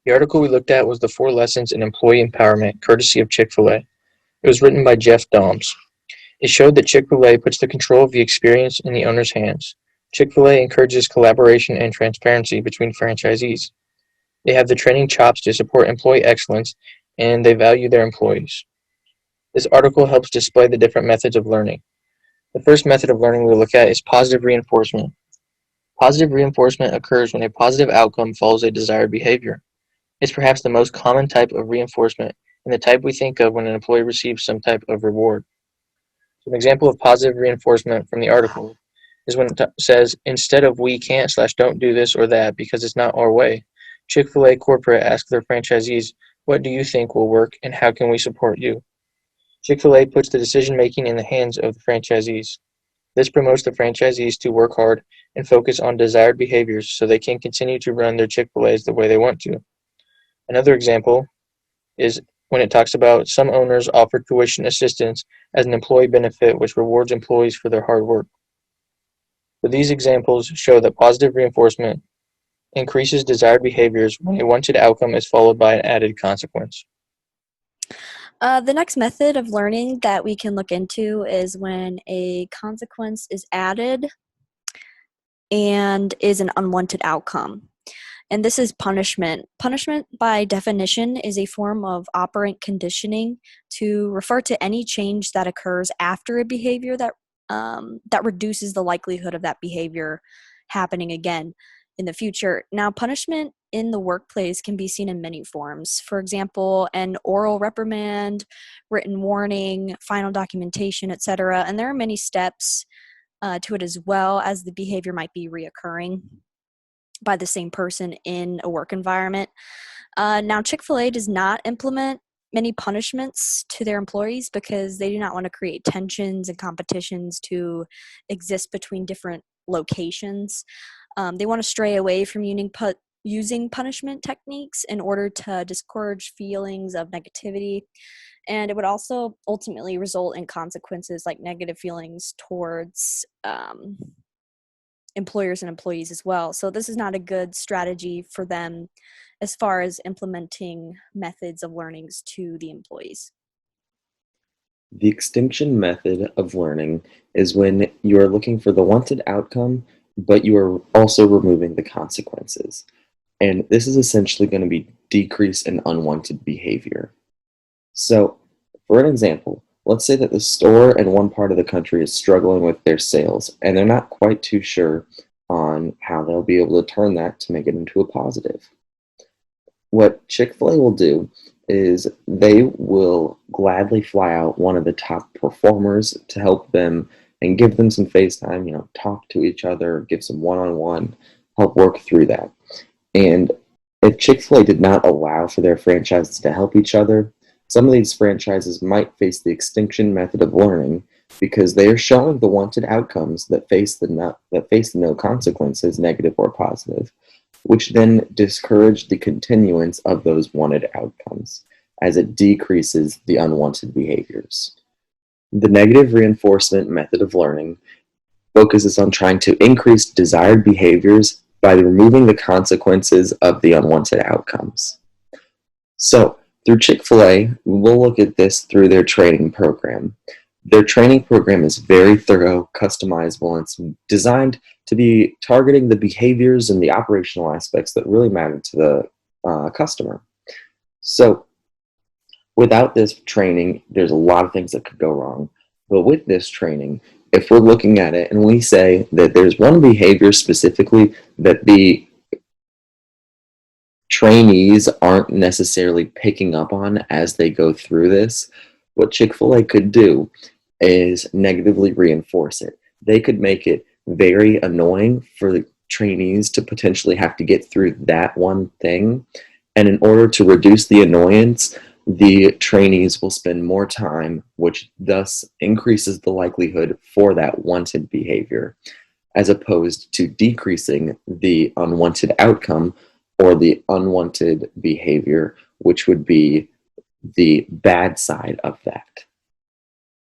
The article we looked at was The 4 Lessons in Employee Empowerment, courtesy of Chick-fil-A. It was written by Jeff Doms. It showed that Chick-fil-A puts the control of the experience in the owner's hands. Chick-fil-A encourages collaboration and transparency between franchisees. They have the training chops to support employee excellence, and they value their employees. This article helps display the different methods of learning. The first method of learning we look at is positive reinforcement. Positive reinforcement occurs when a positive outcome follows a desired behavior. It's perhaps the most common type of reinforcement and the type we think of when an employee receives some type of reward. So an example of positive reinforcement from the article is when it says, instead of we can't/don't do this or that because it's not our way, Chick-fil-A corporate asks their franchisees, what do you think will work and how can we support you? Chick-fil-A puts the decision-making in the hands of the franchisees. This promotes the franchisees to work hard and focus on desired behaviors so they can continue to run their Chick-fil-A's the way they want to. Another example is when it talks about some owners offer tuition assistance as an employee benefit which rewards employees for their hard work. So these examples show that positive reinforcement increases desired behaviors when a wanted outcome is followed by an added consequence. The next method of learning that we can look into is when a consequence is added and is an unwanted outcome. And this is punishment. Punishment, by definition, is a form of operant conditioning to refer to any change that occurs after a behavior that reduces the likelihood of that behavior happening again in the future. Now, punishment in the workplace can be seen in many forms. For example, an oral reprimand, written warning, final documentation, etc. And there are many steps to it, as well as the behavior might be reoccurring by the same person in a work environment. Now, Chick-fil-A does not implement many punishments to their employees because they do not want to create tensions and competitions to exist between different locations. They want to stray away from using punishment techniques in order to discourage feelings of negativity. And it would also ultimately result in consequences like negative feelings towards employers and employees as well. So this is not a good strategy for them as far as implementing methods of learnings to the employees. The extinction method of learning is when you are looking for the wanted outcome, but you are also removing the consequences. And this is essentially going to be decrease in unwanted behavior. So, for an example, let's say that the store in one part of the country is struggling with their sales, and they're not quite too sure on how they'll be able to turn that to make it into a positive. What Chick-fil-A will do is they will gladly fly out one of the top performers to help them and give them some face time, talk to each other, give some one-on-one, help work through that. And if Chick-fil-A did not allow for their franchises to help each other, some of these franchises might face the extinction method of learning because they are showing the wanted outcomes that face the no consequences, negative or positive, which then discourage the continuance of those wanted outcomes as it decreases the unwanted behaviors. The negative reinforcement method of learning focuses on trying to increase desired behaviors by removing the consequences of the unwanted outcomes. So, through Chick-fil-A, we'll look at this through their training program. Their training program is very thorough, customizable, and it's designed to be targeting the behaviors and the operational aspects that really matter to the customer. So, without this training, there's a lot of things that could go wrong. But with this training, if we're looking at it and we say that there's one behavior specifically that the trainees aren't necessarily picking up on as they go through this, what Chick-fil-A could do is negatively reinforce it. They could make it very annoying for the trainees to potentially have to get through that one thing. And in order to reduce the annoyance, the trainees will spend more time, which thus increases the likelihood for that wanted behavior, as opposed to decreasing the unwanted outcome or the unwanted behavior, which would be the bad side of that.